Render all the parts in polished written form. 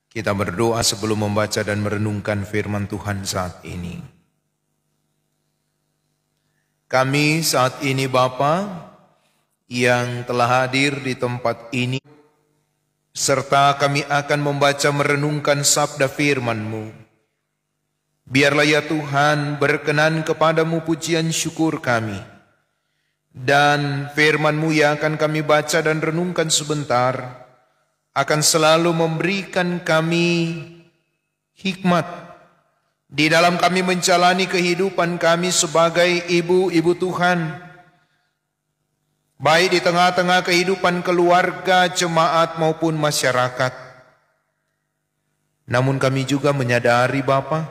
Kita berdoa sebelum membaca dan merenungkan firman Tuhan saat ini. Kami saat ini Bapa yang telah hadir di tempat ini, serta kami akan membaca merenungkan sabda firman-Mu. Biarlah ya Tuhan berkenan kepadamu pujian syukur kami. Dan firman-Mu yang akan kami baca dan renungkan sebentar akan selalu memberikan kami hikmat di dalam kami menjalani kehidupan kami sebagai ibu-ibu Tuhan, baik di tengah-tengah kehidupan keluarga, jemaat maupun masyarakat. Namun kami juga menyadari Bapa,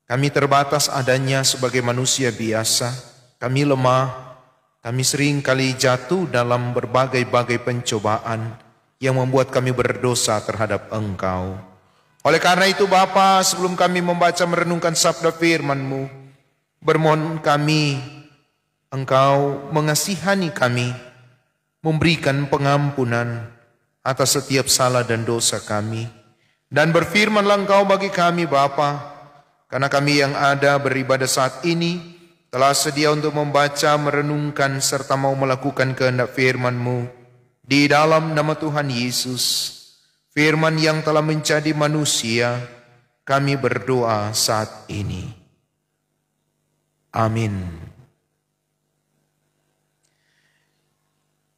kami terbatas adanya sebagai manusia biasa, kami lemah, kami sering kali jatuh dalam berbagai-bagai pencobaan yang membuat kami berdosa terhadap Engkau. Oleh karena itu Bapa, sebelum kami membaca merenungkan sabda firman-Mu, bermohon kami, Engkau mengasihani kami, memberikan pengampunan atas setiap salah dan dosa kami. Dan berfirmanlah Engkau bagi kami Bapa, karena kami yang ada beribadah saat ini telah sedia untuk membaca, merenungkan, serta mau melakukan kehendak firman-Mu. Di dalam nama Tuhan Yesus, firman yang telah menjadi manusia, kami berdoa saat ini. Amin.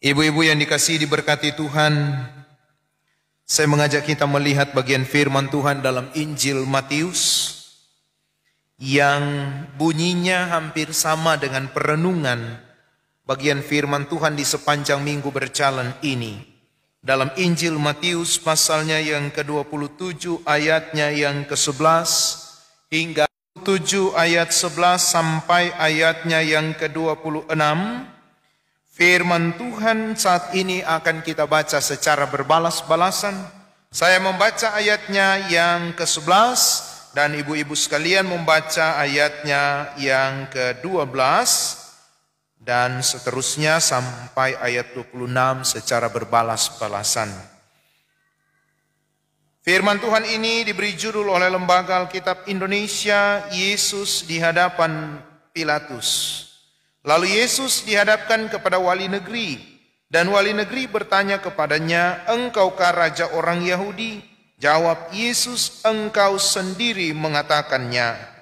Ibu-ibu yang dikasihi diberkati Tuhan, saya mengajak kita melihat bagian firman Tuhan dalam Injil Matius yang bunyinya hampir sama dengan perenungan bagian firman Tuhan di sepanjang minggu berjalan ini. Dalam Injil Matius pasalnya yang ke-27 ayatnya yang ke-11 hingga 7 ayat 11 sampai ayatnya yang ke-26. Firman Tuhan saat ini akan kita baca secara berbalas-balasan. Saya membaca ayatnya yang ke-11 dan ibu-ibu sekalian membaca ayatnya yang ke-12. Dan seterusnya sampai ayat 26 secara berbalas-balasan. Firman Tuhan ini diberi judul oleh Lembaga Alkitab Indonesia, Yesus di hadapan Pilatus. Lalu Yesus dihadapkan kepada wali negeri, dan wali negeri bertanya kepadanya, "Engkaukah raja orang Yahudi?" Jawab Yesus, "Engkau sendiri mengatakannya."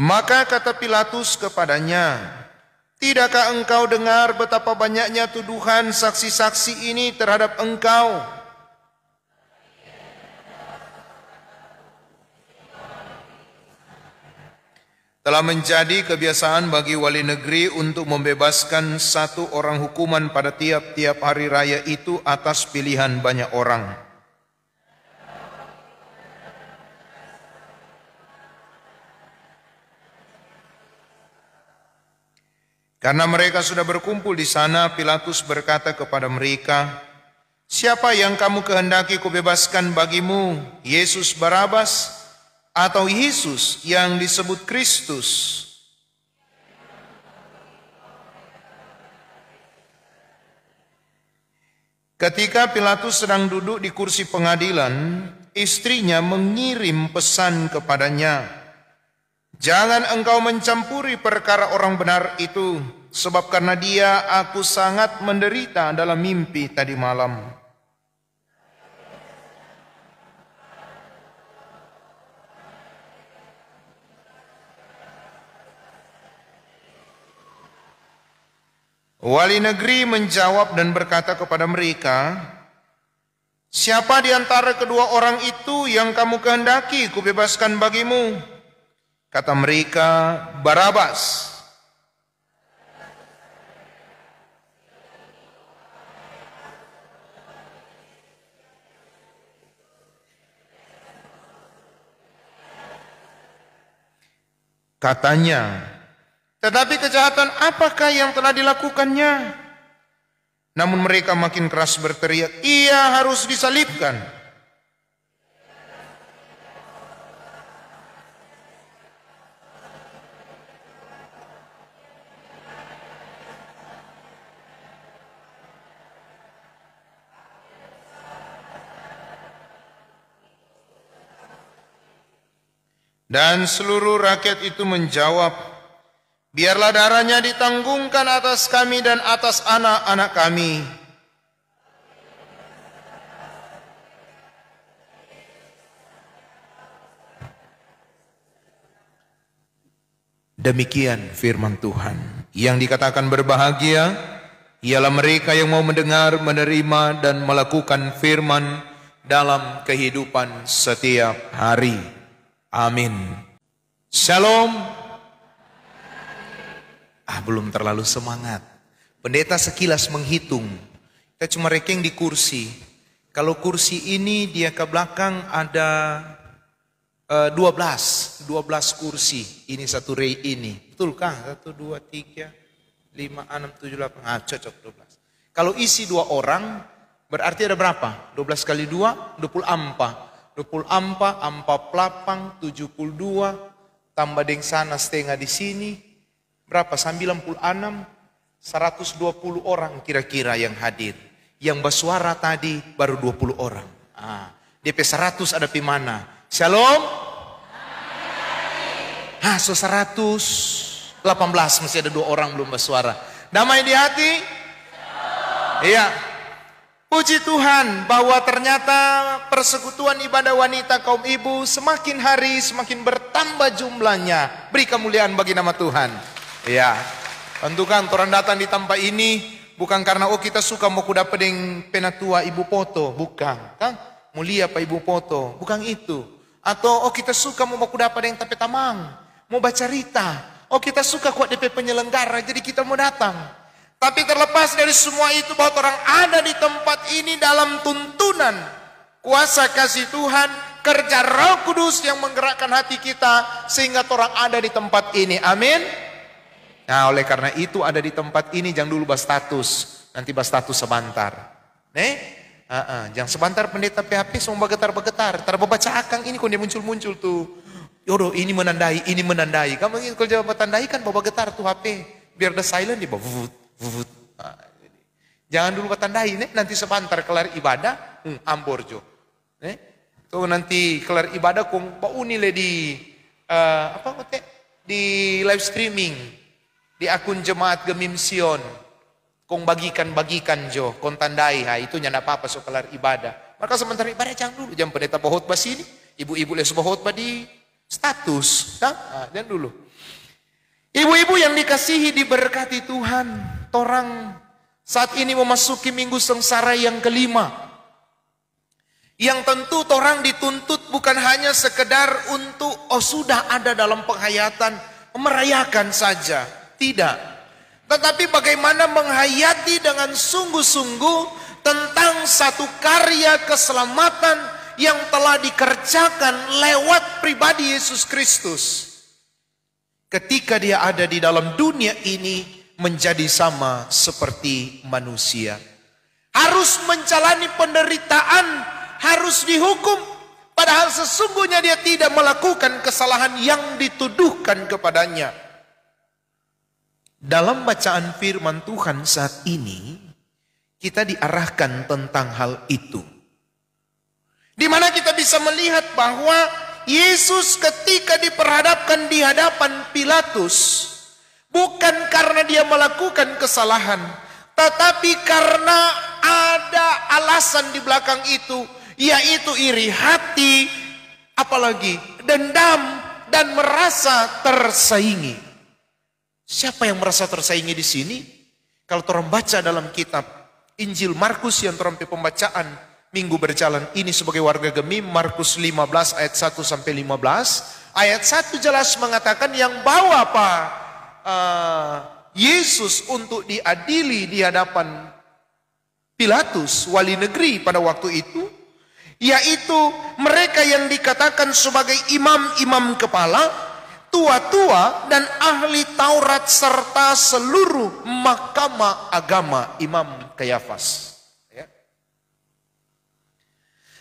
Maka kata Pilatus kepadanya, "Tidakkah engkau dengar betapa banyaknya tuduhan saksi-saksi ini terhadap engkau?" Telah menjadi kebiasaan bagi wali negeri untuk membebaskan satu orang hukuman pada tiap-tiap hari raya itu atas pilihan banyak orang. Karena mereka sudah berkumpul di sana, Pilatus berkata kepada mereka, "Siapa yang kamu kehendaki kubebaskan bagimu, Yesus Barabas atau Yesus yang disebut Kristus?" Ketika Pilatus sedang duduk di kursi pengadilan, istrinya mengirim pesan kepadanya, "Jangan engkau mencampuri perkara orang benar itu, sebab karena dia aku sangat menderita dalam mimpi tadi malam." Wali negeri menjawab dan berkata kepada mereka, "Siapa di antara kedua orang itu yang kamu kehendaki kubebaskan bagimu?" Kata mereka, "Barabas." Katanya, "Tetapi kejahatan apakah yang telah dilakukannya?" Namun mereka makin keras berteriak, "Ia harus disalibkan." Dan seluruh rakyat itu menjawab, biarlah darahnya ditanggungkan atas kami dan atas anak-anak kami. Demikian firman Tuhan. Yang dikatakan berbahagia ialah mereka yang mau mendengar, menerima dan melakukan firman dalam kehidupan setiap hari. Amin. Shalom. Belum terlalu semangat. Pendeta sekilas menghitung. Kita cuma ranking di kursi. Kalau kursi ini dia ke belakang ada 12 kursi. Ini satu ray ini. Betulkah? 1, 2, 3, 5, 6, 7, 8. Cocok 12. Kalau isi 2 orang berarti ada berapa? 12 kali 2, 24. 24, 48, 72. Tambah dengan sana setengah di sini. Berapa? 96. 120 orang kira-kira yang hadir. Yang bersuara tadi baru 20 orang. DP 100 ada di mana? Shalom. So 118 masih ada 2 orang belum bersuara. Damai di hati? Iya. Puji Tuhan bahwa ternyata persekutuan ibadah wanita kaum ibu semakin hari semakin bertambah jumlahnya. Beri kemuliaan bagi nama Tuhan. Iya. Tentu kan orang datang di tempat ini bukan karena kita suka mau kuda pedeng penatua ibu poto, bukan kan? Mulia pak ibu poto, bukan itu. Atau kita suka mau kuda pedeng tapi tamang, mau baca cerita. Kita suka kuat DP penyelenggara jadi kita mau datang. Tapi terlepas dari semua itu bahwa orang ada di tempat ini dalam tuntunan kuasa kasih Tuhan, kerja Roh Kudus yang menggerakkan hati kita sehingga orang ada di tempat ini. Amin. Nah, oleh karena itu ada di tempat ini jangan dulu bahas status. Nanti bahas status sebentar. Jangan sebentar pendeta PHP semua bergetar-bergetar. Terbaca akang ini kok dia muncul-muncul tuh. Yodoh ini menandai, ini menandai. Kamu ingin kalau jawab tandai kan bawa getar tuh HP. Biar udah silent dia bawa vut. Jangan dulu tandai nanti sebentar kelar ibadah amborjo. Tuh nanti kelar ibadah kong bau nilai di di live streaming di akun jemaat Gemim Sion. Kong bagikan jo, kong tandai itu nyana apa-apa so kelar ibadah. Maka sementara ibadah jangan dulu, jam pendeta bahotbah sini, ibu-ibu les bahotbah di status, dan dulu. Ibu-ibu yang dikasihi diberkati Tuhan, torang saat ini memasuki minggu sengsara yang kelima. Yang tentu torang dituntut bukan hanya sekedar untuk sudah ada dalam penghayatan merayakan saja, tidak. Tetapi bagaimana menghayati dengan sungguh-sungguh tentang satu karya keselamatan yang telah dikerjakan lewat pribadi Yesus Kristus. Ketika dia ada di dalam dunia ini menjadi sama seperti manusia. Harus menjalani penderitaan, harus dihukum. Padahal sesungguhnya dia tidak melakukan kesalahan yang dituduhkan kepadanya. Dalam bacaan firman Tuhan saat ini, kita diarahkan tentang hal itu. Di mana kita bisa melihat bahwa Yesus ketika diperhadapkan di hadapan Pilatus, bukan karena dia melakukan kesalahan, tetapi karena ada alasan di belakang itu, yaitu iri hati, apalagi dendam dan merasa tersaingi. Siapa yang merasa tersaingi di sini? Kalau orang baca dalam kitab Injil Markus yang orang pembacaan minggu berjalan ini sebagai warga Gemim, Markus 15 ayat 1 sampai 15. Ayat 1 jelas mengatakan yang bawa Yesus untuk diadili di hadapan Pilatus, wali negeri pada waktu itu, yaitu mereka yang dikatakan sebagai imam-imam kepala, tua-tua dan ahli Taurat serta seluruh mahkamah agama, Imam Kayafas.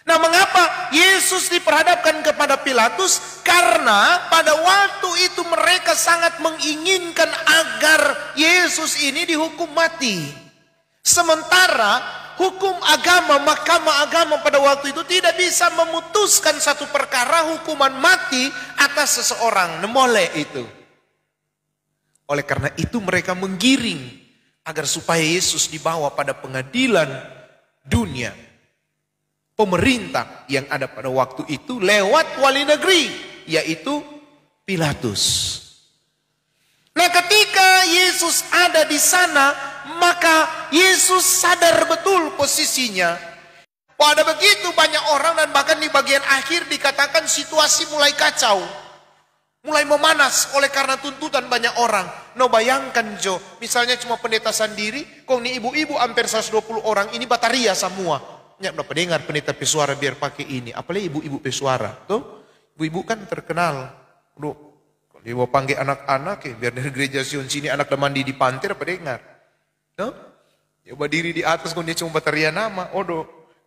Nah, mengapa Yesus diperhadapkan kepada Pilatus? Karena pada waktu itu mereka sangat menginginkan agar Yesus ini dihukum mati. Sementara hukum agama, mahkamah agama pada waktu itu tidak bisa memutuskan satu perkara hukuman mati atas seseorang. Nemoleh itu. Oleh karena itu mereka menggiring agar supaya Yesus dibawa pada pengadilan dunia. Pemerintah yang ada pada waktu itu lewat wali negeri, yaitu Pilatus. Nah, ketika Yesus ada di sana, maka Yesus sadar betul posisinya. Ada begitu banyak orang dan bahkan di bagian akhir dikatakan situasi mulai kacau. Mulai memanas oleh karena tuntutan banyak orang. No, bayangkan Jo, misalnya cuma pendeta sendiri, kok ini ibu-ibu hampir 120 orang, ini bataria semua. Ya, udah pendengar pendeta pesuara biar pakai ini. Apalagi ibu-ibu pesuara. Tuh, ibu-ibu kan terkenal. Duh, kalau dia mau panggil anak-anak ya, biar dari gereja Sion sini anak mandi di pantai, apa dengar. Tuh, dia berdiri di atas, kalau dia cuma bataria nama.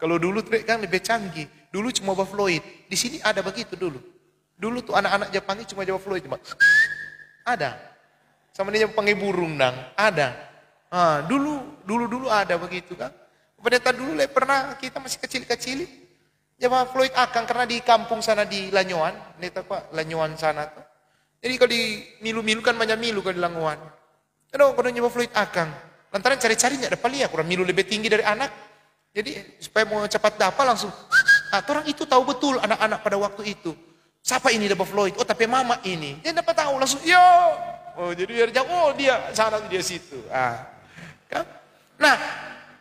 Kalau dulu kan lebih canggih. Dulu cuma Bapak Floyd. Di sini ada begitu dulu. Dulu tuh anak-anak Jepangnya cuma Jawa Floyd. Ada. Sama dia panggil burung dang. Ada. Dulu ada begitu kan. Pendeta dulu pernah kita masih kecil-kecil. Jawa Floyd akang karena di kampung sana di Lanyoan. Pendeta Pak, Lanyoan sana tuh. Jadi kalau di milu-milu kan banyak milu kalau di Langoan. Kalau Jawa Floyd akang. Lantaran cari-cari ada palia. Kurang milu lebih tinggi dari anak. Jadi supaya mau cepat dapat langsung. Orang itu tahu betul anak-anak pada waktu itu. Siapa ini Bapak Floyd? Oh, tapi mama ini. Dia dapat tahu langsung, yo. Oh, jadi biar jauh. Oh, dia sana, dia situ. Kan? Nah,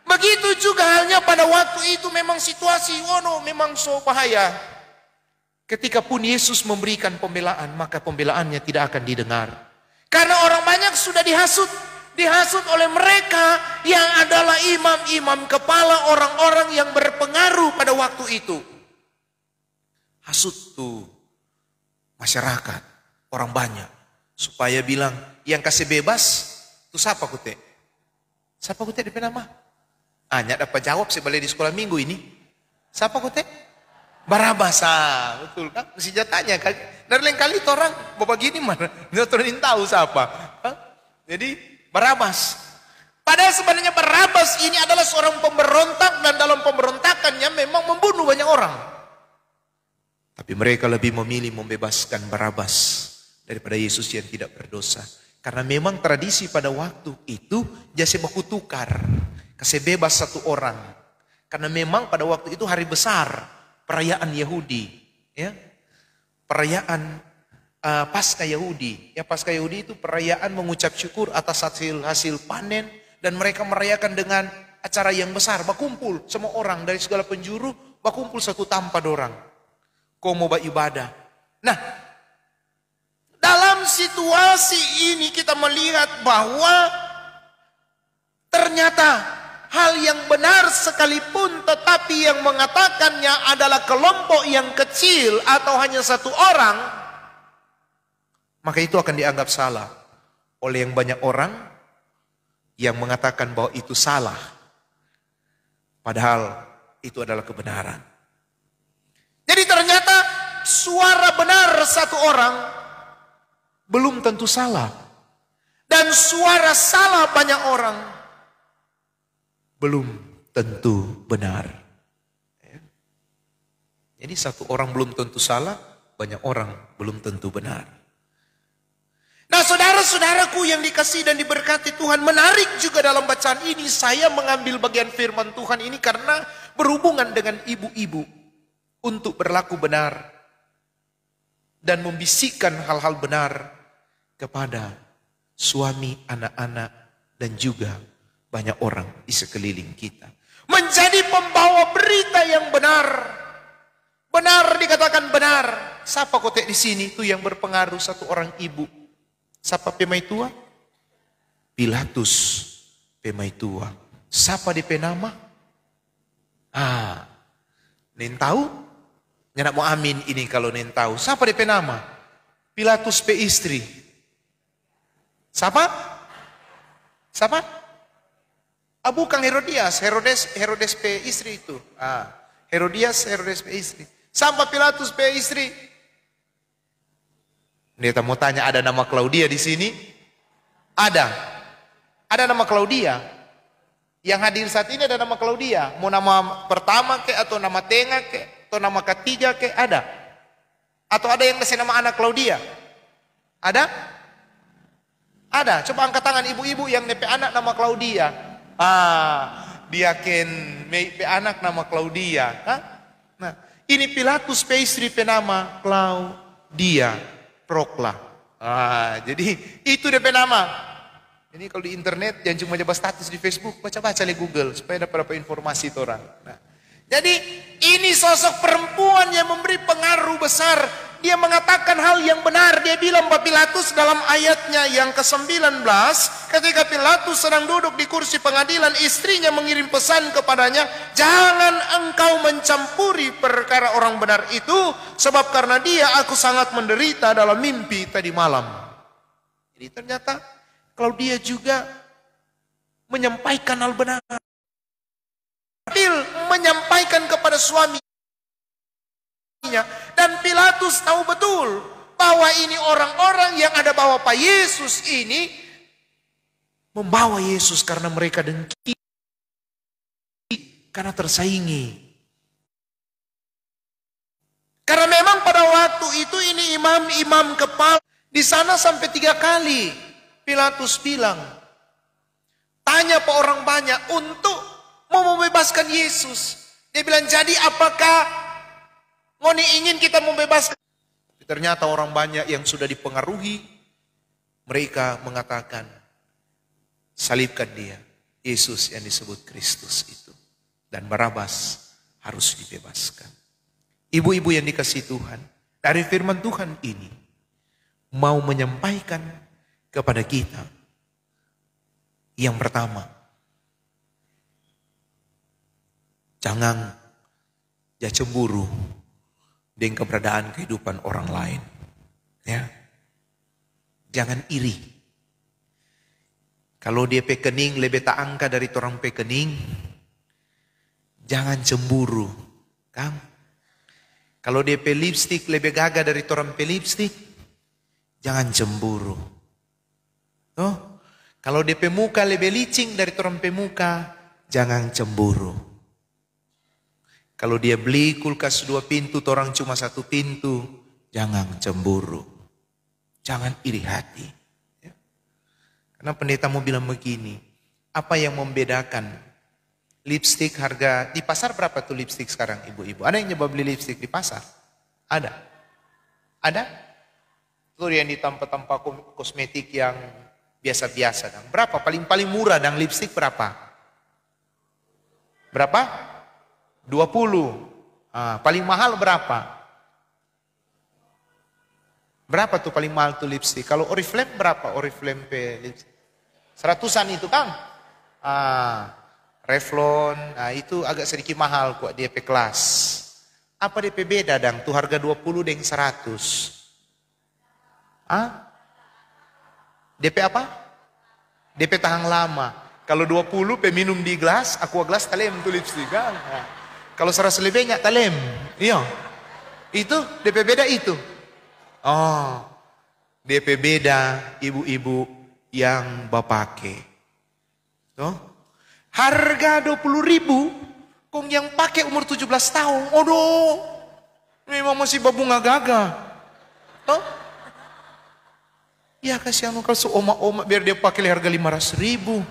begitu juga halnya pada waktu itu memang situasi, memang so bahaya. Ketika pun Yesus memberikan pembelaan, maka pembelaannya tidak akan didengar. Karena orang banyak sudah dihasut. Dihasut oleh mereka yang adalah imam-imam kepala orang-orang yang berpengaruh pada waktu itu. Hasut tuh. Masyarakat, orang banyak. Supaya bilang, yang kasih bebas, itu siapa kute? Siapa kute di nama? Hanya dapat jawab sebalik di sekolah minggu ini. Siapa kute? Barabas, betul kan? Senjatanya kan? Dari lain kali orang, bapak gini mana? Dia turunin tahu siapa. Jadi, Barabas. Padahal sebenarnya Barabas ini adalah seorang pemberontak dan dalam pemberontakannya memang membunuh banyak orang. Tapi mereka lebih memilih membebaskan Barabas daripada Yesus yang tidak berdosa. Karena memang tradisi pada waktu itu jasa baku tukar. Kasih bebas satu orang. Karena memang pada waktu itu hari besar. Perayaan Yahudi. Ya, perayaan Paskah Yahudi. Ya, Paskah Yahudi itu perayaan mengucap syukur atas hasil panen. Dan mereka merayakan dengan acara yang besar. Berkumpul semua orang dari segala penjuru. Berkumpul satu tanpa dorang. Kau mau beribadah. Nah, dalam situasi ini kita melihat bahwa ternyata hal yang benar sekalipun tetapi yang mengatakannya adalah kelompok yang kecil atau hanya satu orang, maka itu akan dianggap salah oleh yang banyak orang yang mengatakan bahwa itu salah. Padahal itu adalah kebenaran. Jadi ternyata suara benar satu orang belum tentu salah. Dan suara salah banyak orang belum tentu benar. Jadi satu orang belum tentu salah, banyak orang belum tentu benar. Nah, saudara-saudaraku yang dikasihi dan diberkati Tuhan, menarik juga dalam bacaan ini saya mengambil bagian firman Tuhan ini karena berhubungan dengan ibu-ibu. Untuk berlaku benar dan membisikkan hal-hal benar kepada suami, anak-anak, dan juga banyak orang di sekeliling kita. Menjadi pembawa berita yang benar. Benar dikatakan benar. Siapa kotek di sini itu yang berpengaruh satu orang ibu? Siapa pemai tua? Pilatus pemai tua. Siapa di penama? Nen tahu? Nyak mau amin ini kalau nen tahu. Siapa di penama? Pilatus pe istri. Siapa? Siapa? Bukan Herodias. Herodes pe istri itu. Herodes pe istri. Sampai Pilatus pe istri. Kita mau tanya, ada nama Claudia di sini? Ada. Ada nama Claudia. Yang hadir saat ini ada nama Claudia. Mau nama pertama ke, atau nama tengah ke, atau nama ketiga ke, ada. Atau ada yang kasih nama anak Claudia? Ada? Ada. Coba angkat tangan ibu-ibu yang nepe anak nama Claudia. Dia ken pe anak nama Claudia. Nah, ini Pilatus pe istri pe nama Claudia Prokla. Jadi itu DP nama. Ini kalau di internet jangan cuma coba status di Facebook, baca-baca di Google supaya dapat informasi itu orang. Nah, jadi ini sosok perempuan yang memberi pengaruh besar. Dia mengatakan hal yang benar. Dia bilang Pak Pilatus dalam ayatnya yang ke-19, ketika Pilatus sedang duduk di kursi pengadilan, istrinya mengirim pesan kepadanya, jangan engkau mencampuri perkara orang benar itu, sebab karena dia aku sangat menderita dalam mimpi tadi malam. Jadi ternyata Claudia juga menyampaikan hal benar. Menyampaikan kepada suaminya. Dan Pilatus tahu betul bahwa ini orang-orang yang ada bawa Pak Yesus ini membawa Yesus karena mereka dengki, karena tersaingi. Karena memang pada waktu itu ini imam-imam kepala di sana sampai 3 kali Pilatus bilang, tanya ke orang banyak untuk mau membebaskan Yesus. Dia bilang, jadi apakah ngoni ingin kita membebaskan? Tapi ternyata orang banyak yang sudah dipengaruhi, mereka mengatakan, salibkan dia, Yesus yang disebut Kristus itu. Dan Barabas harus dibebaskan. Ibu-ibu yang dikasihi Tuhan, dari firman Tuhan ini, mau menyampaikan kepada kita, yang pertama, jangan cemburu dengan keberadaan kehidupan orang lain. Ya, jangan iri. Kalau dia pekening lebih tak angka dari orang pekening, jangan cemburu, Kang. Kalau dia pe lipstik lebih gagah dari orang pe lipstik, jangan cemburu. Oh, kalau DP muka lebih licing dari orang pemuka, jangan cemburu. Kalau dia beli kulkas 2 pintu, orang cuma 1 pintu, jangan cemburu. Jangan iri hati. Ya. Karena pendeta mau bilang begini, apa yang membedakan lipstik harga, di pasar berapa tuh lipstik sekarang ibu-ibu? Ada yang nyoba beli lipstik di pasar? Ada? Ada? Itu yang di tempat-tempat kosmetik yang biasa-biasa. Berapa? Paling murah dan lipstik berapa? Berapa? 20. Paling mahal berapa? Berapa tuh paling mahal tuh lipstik? Kalau Oriflame berapa? Oriflame lipstik? 100-an itu Kang. Revlon, itu agak sedikit mahal kok DP kelas. Apa DP beda dang? Tuh harga 20 dengan 100. DP apa? DP tahan lama. Kalau 20 minum di gelas, aqua gelas talem tuh lipstik kan. Kalau 100 lebihnya talem. Iya. Itu DP beda itu. Oh. DP beda ibu-ibu yang bapake. Tuh. Harga 20.000, kong yang pakai umur 17 tahun. Aduh. Memang masih babunga gagah. Tuh. Ya kasihan kalau seoma-oma biar dia pakai harga 500.000.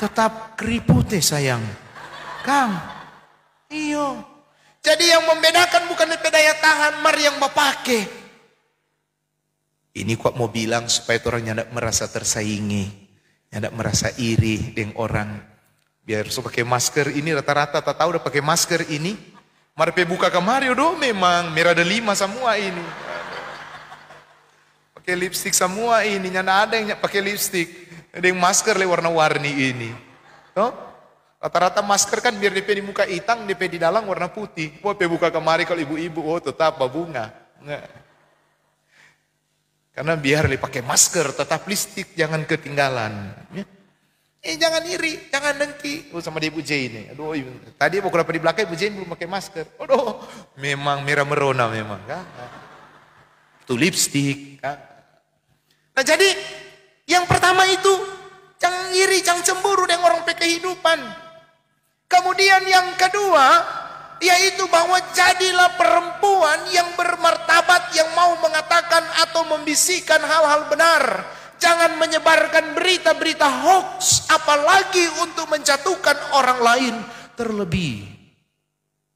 Tetap keriputnya sayang. Kang. Iyo. Jadi yang membedakan bukan DP daya tahan, mar yang bapake. Ini kok mau bilang supaya orang tidak merasa tersaingi. Tidak merasa iri dengan orang. Biar so pakai masker ini rata-rata tak tahu udah pakai masker ini. Mar buka kemari udah memang merah ada 5 semua ini. Pakai lipstik semua ini, nyana ada yang pakai lipstik, ada yang masker warna-warni ini. Toh? Rata-rata masker kan biar DP di muka hitam, DP di dalam warna putih. Wah, buka kemari kalau ibu-ibu, oh tetap babunga. Nggak. Karena biar pakai masker, tetap lipstik jangan ketinggalan. Ya. Jangan iri, jangan dengki. Oh, sama di Ibu J ini. Aduh, tadi waktu dapat di belakang Ibu J belum pakai masker. Aduh, memang merah merona memang. Kan? Itu lipstik. Kan? Nah jadi yang pertama itu Jangan iri, jangan cemburu dengan orang kehidupan. Kemudian yang kedua, yaitu bahwa jadilah perempuan yang bermartabat, yang mau mengatakan atau membisikkan hal-hal benar. Jangan menyebarkan berita-berita hoax, apalagi untuk menjatuhkan orang lain. Terlebih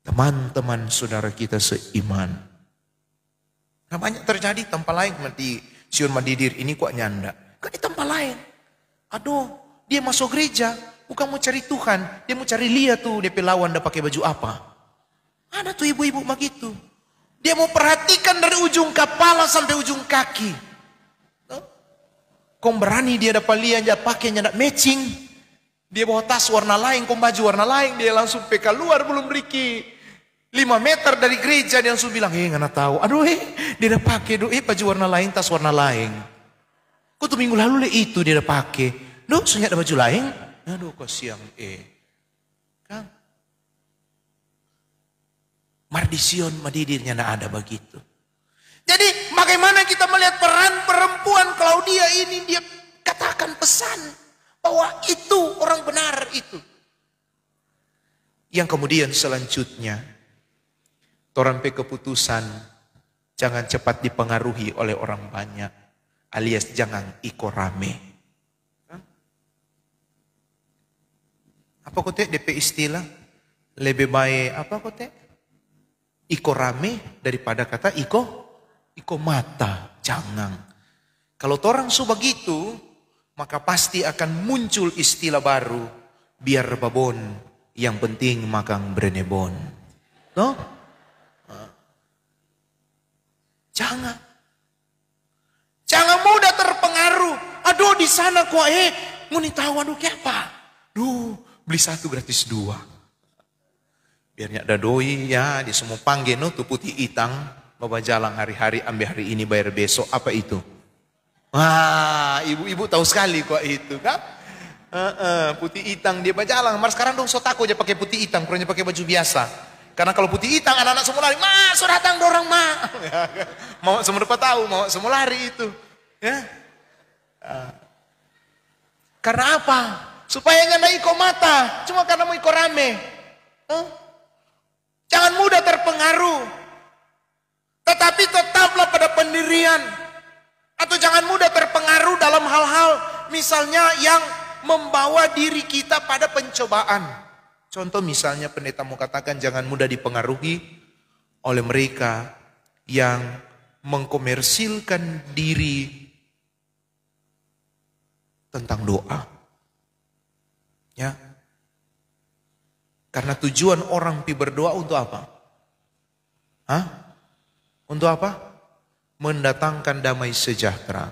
teman-teman saudara kita seiman. Nah, banyak terjadi tempat lain di Sion Madidir ini kok nyanda. Kan di tempat lain. Aduh, dia masuk gereja bukan mau cari Tuhan, dia mau cari lihat tuh DP lawan dah pakai baju apa. Ada tuh ibu-ibu begitu. Dia mau perhatikan dari ujung kepala sampai ujung kaki. Kau berani dia dapat lihat dia pakai nyandak matching. Dia bawa tas warna lain, kau baju warna lain, dia langsung PK luar belum Riki 5 meter dari gereja. Dia langsung bilang, nggak tahu. Aduh, dia udah pakai baju warna lain, tas warna lain. Kau tuh minggu lalu itu dia udah pakai. Duh, sunyi ada baju lain. Aduh, kau siang Kang. Mardision Madidirnya nggak ada begitu. Jadi bagaimana kita melihat peran perempuan Klaudia ini, dia katakan pesan bahwa itu orang benar itu. Yang kemudian selanjutnya, torang keputusan jangan cepat dipengaruhi oleh orang banyak, alias jangan iko rame. Apa kote DP istilah? Lebih baik apa kote? Iko rame daripada kata iko mata. Jangan. Kalau torang su begitu, maka pasti akan muncul istilah baru. Biar babon, yang penting makan brenebon. No? Jangan. Jangan mudah terpengaruh. Aduh, di sana kok nguni tahu aduh kayak apa? Duh, beli 1 gratis 2. Biarnya ada doi ya, di semua panggil tuh putih hitam, bawa jalan hari-hari, ambil hari ini bayar besok, apa itu? Wah, ibu-ibu tahu sekali kok itu kan? Putih hitam dia berjalan. Mas sekarang dong sotako aja pakai putih hitam, kurangnya pakai baju biasa. Karena kalau putih hitam anak-anak semua lari, "Ma, sudah datang dorang, Ma." Mau semua dapat tahu, mau semua lari itu. Ya. Karena apa? Supaya nggak iko mata, cuma karena mau iko rame. Jangan mudah terpengaruh. Tetapi tetaplah pada pendirian. Atau jangan mudah terpengaruh dalam hal-hal misalnya yang membawa diri kita pada pencobaan. Contoh misalnya pendeta mau katakan jangan mudah dipengaruhi oleh mereka yang mengkomersilkan diri tentang doa. Ya. Karena tujuan orang pi berdoa untuk apa? Untuk apa? Mendatangkan damai sejahtera.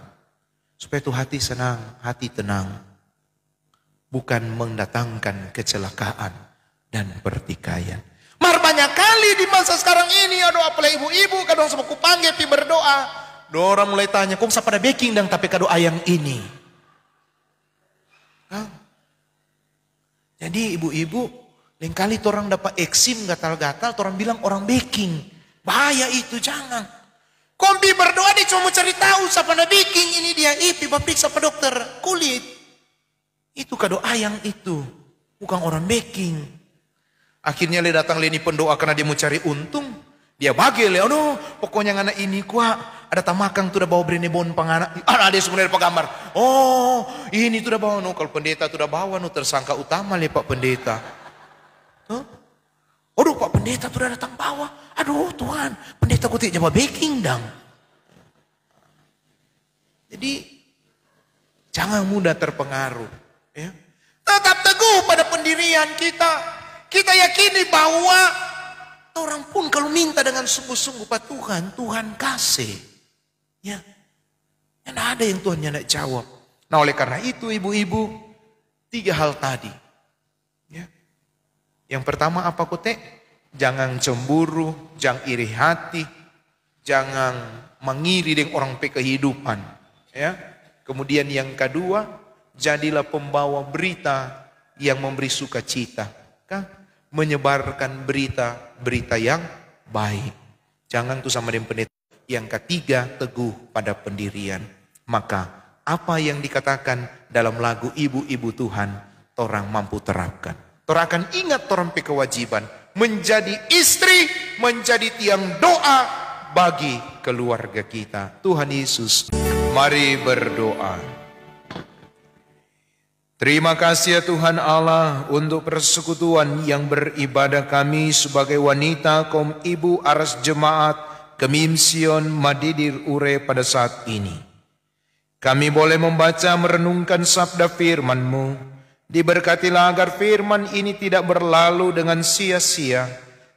Supaya tuh hati senang, hati tenang. Bukan mendatangkan kecelakaan dan pertikaian. Mar banyak kali di masa sekarang ini, aduh apalagi ibu-ibu, kadang sama ku panggil pi berdoa. Orang mulai tanya, kok pada baking dan tapi doa yang ini? Jadi ibu-ibu, lain kali orang dapat eksim gatal-gatal, orang bilang orang baking. Bahaya itu, jangan. Kompi berdoa dia cuma cari tahu siapa na baking, ini dia ipi periksa ke dokter kulit. Itu doa yang itu, bukan orang baking. Akhirnya dia datang lini pendoa karena dia mau cari untung. Dia bagel ya, aduh pokoknya ngana ini kuah ada tamakang tuh udah bawa brenebon panganak. Ada sebenarnya penggambar. Oh ini tuh udah bawa kalau pendeta tuh udah bawa tersangka utama le Pak Pendeta. Aduh Pak Pendeta tuh udah datang bawa. Aduh Tuhan, pendeta kok tidak jawab baking dang. Jadi jangan mudah terpengaruh. Ya. Tetap teguh pada pendirian kita. Kita yakini bahwa orang pun kalau minta dengan sungguh-sungguh Pak Tuhan, Tuhan kasih. Ya. Tidak ada yang Tuhan tidak jawab. Nah oleh karena itu ibu-ibu, 3 hal tadi. Ya. Yang pertama apa kote? Jangan cemburu, jangan iri hati, jangan mengiri dengan orang kehidupan. Ya. Kemudian yang kedua, jadilah pembawa berita yang memberi sukacita. Kan? Menyebarkan berita yang baik. Jangan tuh sama dengan pendeta. Yang ketiga, teguh pada pendirian. Maka apa yang dikatakan dalam lagu Ibu-Ibu Tuhan, torang mampu terapkan. Torang akan ingat torang pe kewajiban menjadi istri, menjadi tiang doa bagi keluarga kita. Tuhan Yesus, mari berdoa. Terima kasih ya Tuhan Allah untuk persekutuan yang beribadah kami sebagai wanita kaum ibu aras jemaat Gemim Sion Madidir Ure pada saat ini. Kami boleh membaca merenungkan sabda firman-Mu. Diberkatilah agar firman ini tidak berlalu dengan sia-sia,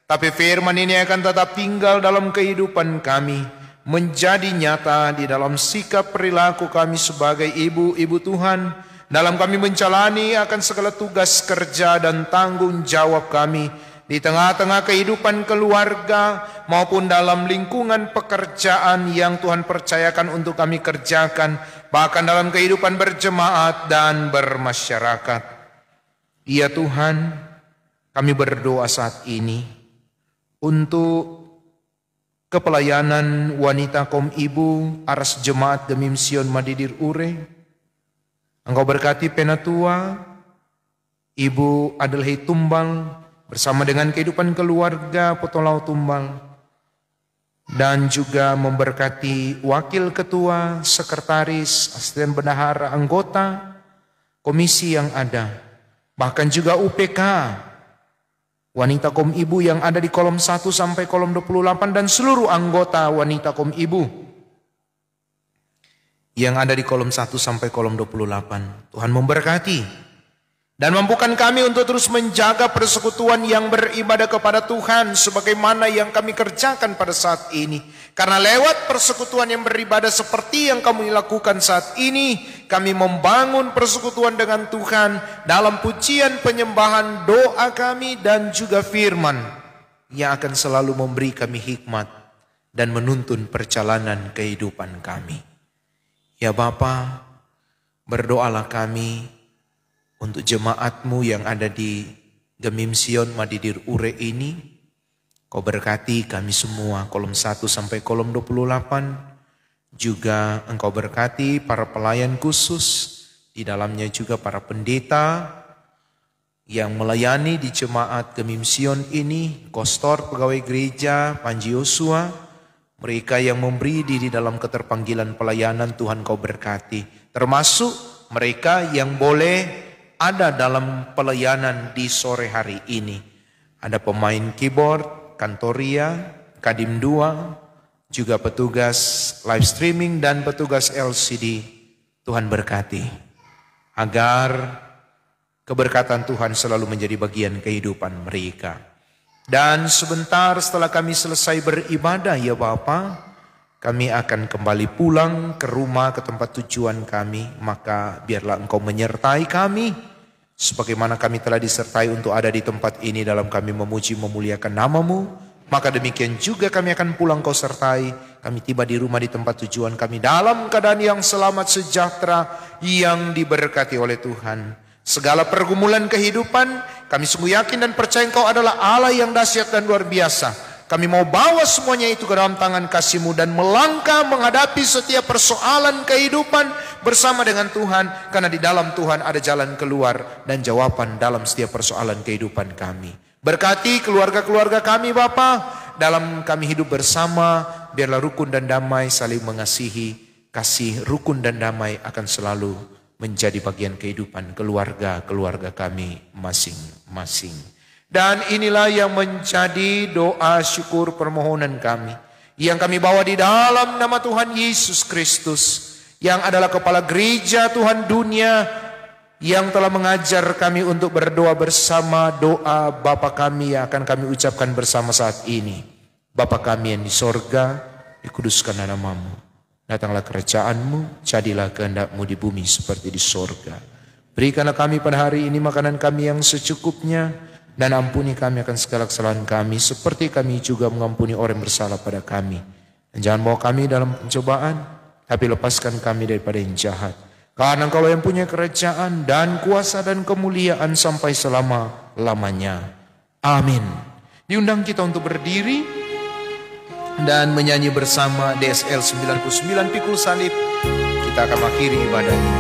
tapi firman ini akan tetap tinggal dalam kehidupan kami, menjadi nyata di dalam sikap perilaku kami sebagai ibu-ibu Tuhan, dalam kami menjalani akan segala tugas kerja dan tanggung jawab kami di tengah-tengah kehidupan keluarga maupun dalam lingkungan pekerjaan yang Tuhan percayakan untuk kami kerjakan, bahkan dalam kehidupan berjemaat dan bermasyarakat. Ya Tuhan, kami berdoa saat ini untuk kepelayanan wanita kaum ibu aras jemaat Gemim Sion Madidir Ure. Engkau berkati penatua Ibu Adelheid Tumbal bersama dengan kehidupan keluarga Potolau Tumbal, dan juga memberkati wakil ketua, sekretaris, asisten bendahara, anggota komisi yang ada, bahkan juga UPK wanita kaum ibu yang ada di kolom 1 sampai kolom 28 dan seluruh anggota wanita kaum ibu yang ada di kolom 1 sampai kolom 28. Tuhan memberkati dan mampukan kami untuk terus menjaga persekutuan yang beribadah kepada Tuhan sebagaimana yang kami kerjakan pada saat ini. Karena lewat persekutuan yang beribadah seperti yang kami lakukan saat ini, kami membangun persekutuan dengan Tuhan dalam pujian, penyembahan, doa kami dan juga firman yang akan selalu memberi kami hikmat dan menuntun perjalanan kehidupan kami. Ya Bapa, berdoalah kami untuk jemaat-Mu yang ada di Gemim Sion Madidir Ure ini. Kau berkati kami semua, kolom 1 sampai kolom 28. Juga Engkau berkati para pelayan khusus, di dalamnya juga para pendeta yang melayani di jemaat Gemim Sion ini, kostor pegawai gereja, Panji Yosua, mereka yang memberi diri dalam keterpanggilan pelayanan. Tuhan Kau berkati, termasuk mereka yang boleh ada dalam pelayanan di sore hari ini. Ada pemain keyboard, kantoria, Kadim 2, juga petugas live streaming dan petugas LCD. Tuhan berkati agar keberkatan Tuhan selalu menjadi bagian kehidupan mereka. Dan sebentar setelah kami selesai beribadah ya Bapa, kami akan kembali pulang ke rumah, ke tempat tujuan kami. Maka biarlah Engkau menyertai kami sebagaimana kami telah disertai untuk ada di tempat ini dalam kami memuji memuliakan nama-Mu. Maka demikian juga kami akan pulang Kau sertai. Kami tiba di rumah di tempat tujuan kami dalam keadaan yang selamat sejahtera yang diberkati oleh Tuhan. Segala pergumulan kehidupan, kami sungguh yakin dan percaya Engkau adalah Allah yang dahsyat dan luar biasa. Kami mau bawa semuanya itu ke dalam tangan kasih-Mu dan melangkah menghadapi setiap persoalan kehidupan bersama dengan Tuhan. Karena di dalam Tuhan ada jalan keluar dan jawaban dalam setiap persoalan kehidupan kami. Berkati keluarga-keluarga kami Bapa, dalam kami hidup bersama, biarlah rukun dan damai saling mengasihi. Kasih, rukun dan damai akan selalu menjadi bagian kehidupan keluarga-keluarga kami masing-masing. Dan inilah yang menjadi doa syukur permohonan kami, yang kami bawa di dalam nama Tuhan Yesus Kristus, yang adalah kepala gereja Tuhan dunia, yang telah mengajar kami untuk berdoa bersama doa Bapa kami yang akan kami ucapkan bersama saat ini. Bapa kami yang di sorga, dikuduskanlah nama-Mu. Datanglah kerajaan-Mu, jadilah kehendak-Mu di bumi seperti di sorga. Berikanlah kami pada hari ini makanan kami yang secukupnya, dan ampuni kami akan segala kesalahan kami, seperti kami juga mengampuni orang yang bersalah pada kami. Dan jangan bawa kami dalam pencobaan, tapi lepaskan kami daripada yang jahat. Karena Engkau yang punya kerajaan dan kuasa dan kemuliaan sampai selama-lamanya. Amin. Diundang kita untuk berdiri dan menyanyi bersama DSL 99 Pikul Salib. kita akan mengakhiri ibadah ini.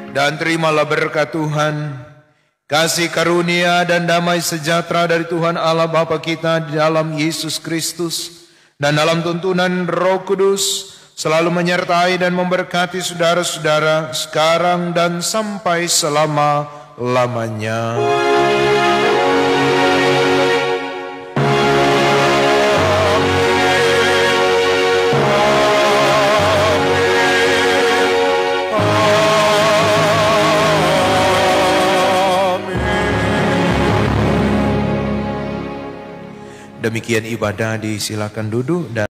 Dan terimalah berkat Tuhan, kasih karunia dan damai sejahtera dari Tuhan Allah Bapa kita di dalam Yesus Kristus dan dalam tuntunan Roh Kudus selalu menyertai dan memberkati saudara-saudara sekarang dan sampai selama-lamanya. Demikian ibadah, disilakan duduk dan